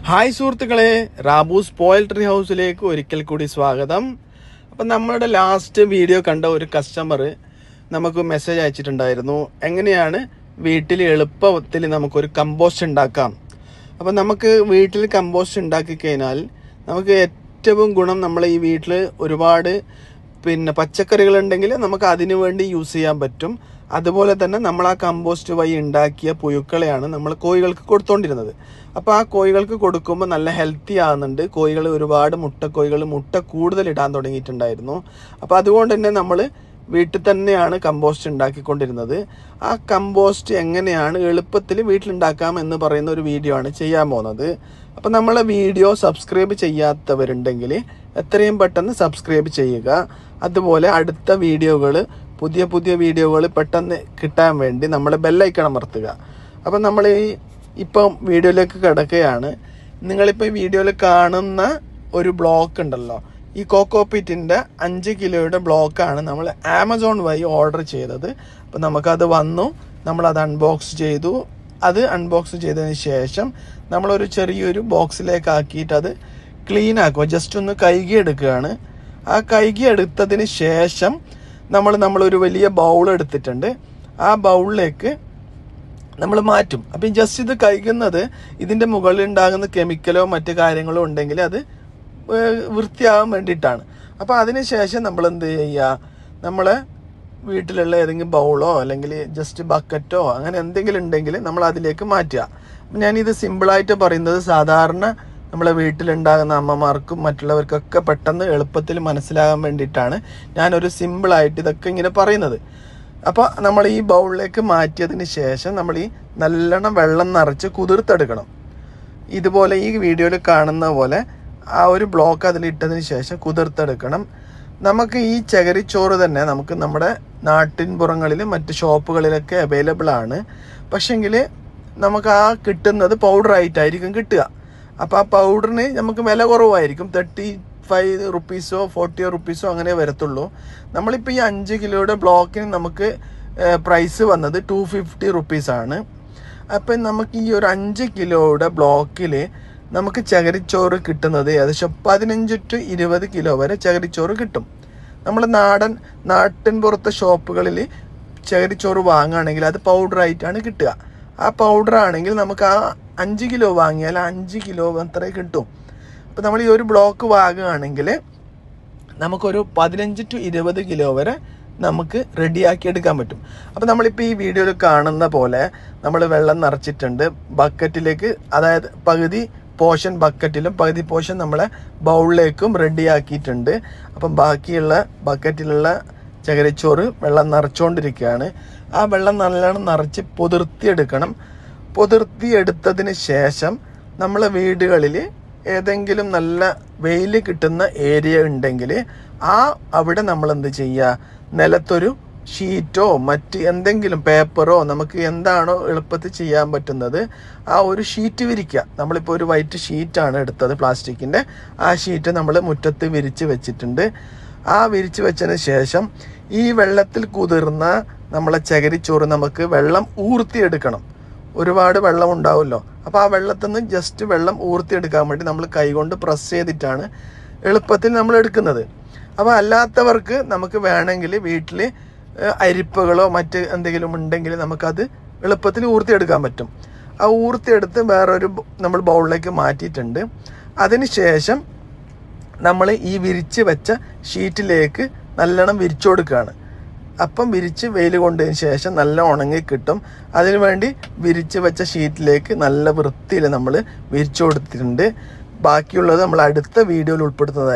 Hi സുഹൃത്തുക്കളെ, റാബൂസ് poultry ഹൗസിലേക്ക് ഒരിക്കൽ കൂടി സ്വാഗതം. അപ്പം നമ്മളുടെ ലാസ്റ്റ് വീഡിയോ കണ്ട ഒരു കസ്റ്റമർ നമുക്ക് മെസ്സേജ് അയച്ചിട്ടുണ്ടായിരുന്നു, എങ്ങനെയാണ് വീട്ടിൽ എളുപ്പത്തിൽ നമുക്കൊരു കമ്പോസ്റ്റ് ഉണ്ടാക്കാം. അപ്പം നമുക്ക് വീട്ടിൽ കമ്പോസ്റ്റ് ഉണ്ടാക്കി കഴിഞ്ഞാൽ നമുക്ക് ഏറ്റവും ഗുണം, നമ്മൾ ഈ വീട്ടിൽ ഒരുപാട് പച്ചക്കറികളുണ്ടെങ്കിൽ നമുക്ക് അതിനു വേണ്ടി യൂസ് ചെയ്യാൻ പറ്റും. അതുപോലെ തന്നെ നമ്മൾ ആ കമ്പോസ്റ്റ് വഴി ഉണ്ടാക്കിയ പുഴുക്കളെയാണ് നമ്മൾ കോഴികൾക്ക് കൊടുത്തുകൊണ്ടിരുന്നത്. അപ്പോൾ ആ കോഴികൾക്ക് കൊടുക്കുമ്പോൾ നല്ല ഹെൽത്തി ആകുന്നുണ്ട്. കോഴികൾ ഒരുപാട് മുട്ട കൂടുതൽ ഇടാൻ തുടങ്ങിയിട്ടുണ്ടായിരുന്നു. അപ്പോൾ അതുകൊണ്ട് തന്നെ നമ്മൾ വീട്ടിൽ തന്നെയാണ് കമ്പോസ്റ്റ് ഉണ്ടാക്കിക്കൊണ്ടിരുന്നത്. ആ കമ്പോസ്റ്റ് എങ്ങനെയാണ് എളുപ്പത്തിൽ വീട്ടിലുണ്ടാക്കാം എന്ന് പറയുന്ന ഒരു വീഡിയോ ആണ് ചെയ്യാൻ പോകുന്നത്. അപ്പോൾ നമ്മളെ വീഡിയോ സബ്സ്ക്രൈബ് ചെയ്യാത്തവരുണ്ടെങ്കിൽ എത്രയും പെട്ടെന്ന് സബ്സ്ക്രൈബ് ചെയ്യുക. അതുപോലെ അടുത്ത വീഡിയോകൾ, പുതിയ വീഡിയോകൾ പെട്ടെന്ന് കിട്ടാൻ വേണ്ടി നമ്മൾ ബെല്ലൈക്കൺ അമർത്തുക. അപ്പം നമ്മൾ ഇപ്പം വീഡിയോയിലേക്ക് കിടക്കുകയാണ്. നിങ്ങളിപ്പോൾ ഈ വീഡിയോയിൽ കാണുന്ന ഒരു ബ്ലോക്ക് ഉണ്ടല്ലോ, ഈ കോക്കോപീറ്റിൻ്റെ 5 കിലോയുടെ ബ്ലോക്കാണ് നമ്മൾ ആമസോൺ വഴി ഓർഡർ ചെയ്തത്. അപ്പോൾ നമുക്കത് വന്നു, നമ്മളത് അൺബോക്സ് ചെയ്തു. അത് അൺബോക്സ് ചെയ്തതിന് ശേഷം നമ്മളൊരു ചെറിയൊരു ബോക്സിലേക്ക് ആക്കിയിട്ട് അത് ക്ലീൻ ആക്കുക, ജസ്റ്റ് ഒന്ന് കഴുകി എടുക്കുകയാണ്. ആ കഴുകി എടുത്തതിന് ശേഷം നമ്മളൊരു വലിയ ബൗൾ എടുത്തിട്ടുണ്ട്. ആ ബൗളിലേക്ക് നമ്മൾ മാറ്റും. അപ്പം ജസ്റ്റ് ഇത് കഴുകുന്നത് ഇതിൻ്റെ മുകളിൽ ഉണ്ടാകുന്ന കെമിക്കലോ മറ്റു കാര്യങ്ങളോ ഉണ്ടെങ്കിൽ അത് വൃത്തിയാകാൻ വേണ്ടിയിട്ടാണ്. അപ്പോൾ അതിന് ശേഷം നമ്മൾ എന്ത് ചെയ്യുക, നമ്മളെ വീട്ടിലുള്ള ഏതെങ്കിലും ബൗളോ അല്ലെങ്കിൽ ജസ്റ്റ് ബക്കറ്റോ അങ്ങനെ എന്തെങ്കിലും ഉണ്ടെങ്കിൽ നമ്മൾ അതിലേക്ക് മാറ്റുക. ഞാനിത് സിമ്പിളായിട്ട് പറയുന്നത് സാധാരണ നമ്മളെ വീട്ടിലുണ്ടാകുന്ന അമ്മമാർക്കും മറ്റുള്ളവർക്കൊക്കെ പെട്ടെന്ന് എളുപ്പത്തിൽ മനസ്സിലാകാൻ വേണ്ടിയിട്ടാണ് ഞാനൊരു സിമ്പിളായിട്ട് ഇതൊക്കെ ഇങ്ങനെ പറയുന്നത്. അപ്പോൾ നമ്മൾ ഈ ബൗളിലേക്ക് മാറ്റിയതിന് ശേഷം നമ്മൾ ഈ നല്ലോണം വെള്ളം നിറച്ച് കുതിർത്തെടുക്കണം. ഇതുപോലെ ഈ വീഡിയോയിൽ കാണുന്ന പോലെ ആ ഒരു ബ്ലോക്ക് അതിലിട്ടതിന് ശേഷം കുതിർത്തെടുക്കണം. നമുക്ക് ഈ ചകിരിച്ചോറ് തന്നെ നമുക്ക് നമ്മുടെ നാട്ടിൻപുറങ്ങളിലും മറ്റ് ഷോപ്പുകളിലൊക്കെ അവൈലബിൾ ആണ്. പക്ഷെങ്കിൽ നമുക്ക് ആ കിട്ടുന്നത് പൗഡറായിട്ടായിരിക്കും കിട്ടുക. അപ്പോൾ ആ പൗഡറിന് നമുക്ക് വില കുറവായിരിക്കും, 35 റുപ്പീസോ 40 റുപ്പീസോ അങ്ങനെ വരത്തുള്ളൂ. നമ്മളിപ്പോൾ ഈ 5 കിലോയുടെ ബ്ലോക്കിന് നമുക്ക് പ്രൈസ് വന്നത് 250 റുപ്പീസാണ്. അപ്പം നമുക്ക് ഈ ഒരു 5 കിലോയുടെ ബ്ലോക്കിൽ നമുക്ക് ചകിരിച്ചോറ് കിട്ടുന്നത് ഏകദേശം 15 to 20 കിലോ വരെ ചകിരിച്ചോറ് കിട്ടും. നമ്മൾ നാട്ടിൻ പുറത്തെ ഷോപ്പുകളിൽ ചകിരിച്ചോറ് വാങ്ങുകയാണെങ്കിൽ അത് പൗഡറായിട്ടാണ് കിട്ടുക. ആ പൗഡറാണെങ്കിൽ നമുക്ക് ആ 5 കിലോ വാങ്ങിയാൽ 5 കിലോ അത്രേ കിട്ടും. അപ്പോൾ നമ്മൾ ഈ ഒരു ബ്ലോക്ക് വാങ്ങുകയാണെങ്കിൽ നമുക്കൊരു 15 to 20 കിലോ വരെ നമുക്ക് റെഡിയാക്കി എടുക്കാൻ പറ്റും. അപ്പോൾ നമ്മളിപ്പോൾ ഈ വീഡിയോയിൽ കാണുന്ന പോലെ നമ്മൾ വെള്ളം നിറച്ചിട്ടുണ്ട് ബക്കറ്റിലേക്ക്, അതായത് പകുതി പോർഷൻ ബക്കറ്റിലും പകുതി പോർഷൻ നമ്മളെ ബൗളിലേക്കും റെഡിയാക്കിയിട്ടുണ്ട്. അപ്പം ബാക്കിയുള്ള ബക്കറ്റിലുള്ള ചകിരിച്ചോറ് വെള്ളം നിറച്ചുകൊണ്ടിരിക്കുകയാണ്. ആ വെള്ളം നല്ലോണം നിറച്ച് പൊതിർത്തിയെടുക്കണം. പൊതിർത്തിയെടുത്തതിന് ശേഷം നമ്മളെ വീടുകളിൽ ഏതെങ്കിലും നല്ല വെയിൽ കിട്ടുന്ന ഏരിയ ഉണ്ടെങ്കിൽ അവിടെ നമ്മൾ എന്ത് ചെയ്യുക, നിലത്തൊരു ഷീറ്റോ മറ്റ് എന്തെങ്കിലും പേപ്പറോ നമുക്ക് എന്താണോ എളുപ്പത്തിൽ ചെയ്യാൻ പറ്റുന്നത് ആ ഒരു ഷീറ്റ് വിരിക്കുക. നമ്മളിപ്പോൾ ഒരു വൈറ്റ് ഷീറ്റാണ് എടുത്തത്, പ്ലാസ്റ്റിക്കിൻ്റെ. ആ ഷീറ്റ് നമ്മൾ മുറ്റത്ത് വിരിച്ച് വെച്ചിട്ടുണ്ട്. ആ വിരിച്ച് വെച്ചതിന് ശേഷം ഈ വെള്ളത്തിൽ കുതിർന്ന നമ്മളെ ചകിരിച്ചോറ് നമുക്ക് വെള്ളം ഊർത്തിയെടുക്കണം. ഒരുപാട് വെള്ളം ഉണ്ടാവുമല്ലോ. അപ്പോൾ ആ വെള്ളത്തിൽ നിന്ന് ജസ്റ്റ് വെള്ളം ഊർത്തിയെടുക്കാൻ വേണ്ടി നമ്മൾ കൈകൊണ്ട് പ്രസ് ചെയ്തിട്ടാണ് എളുപ്പത്തിൽ നമ്മൾ എടുക്കുന്നത്. അപ്പോൾ അല്ലാത്തവർക്ക് നമുക്ക് വേണമെങ്കിൽ വീട്ടിൽ അരിപ്പകളോ മറ്റ് എന്തെങ്കിലും ഉണ്ടെങ്കിൽ നമുക്കത് എളുപ്പത്തിൽ ഊർത്തിയെടുക്കാൻ പറ്റും. ആ ഊർത്തിയെടുത്ത് വേറൊരു നമ്മൾ ബൗളിലേക്ക് മാറ്റിയിട്ടുണ്ട്. അതിന് ശേഷം നമ്മൾ ഈ വിരിച്ച് വെച്ച ഷീറ്റിലേക്ക് നല്ലോണം വിരിച്ചു കൊടുക്കുകയാണ്. അപ്പം വിരിച്ച് വെയിൽ കൊണ്ടതിന് ശേഷം നല്ല ഉണങ്ങി കിട്ടും. അതിനു വേണ്ടി വിരിച്ച് വെച്ച ഷീറ്റിലേക്ക് നല്ല വൃത്തിയിൽ നമ്മൾ വിരിച്ചു കൊടുത്തിട്ടുണ്ട്. ബാക്കിയുള്ളത് നമ്മൾ അടുത്ത വീഡിയോയിൽ ഉൾപ്പെടുത്തുന്നതായി.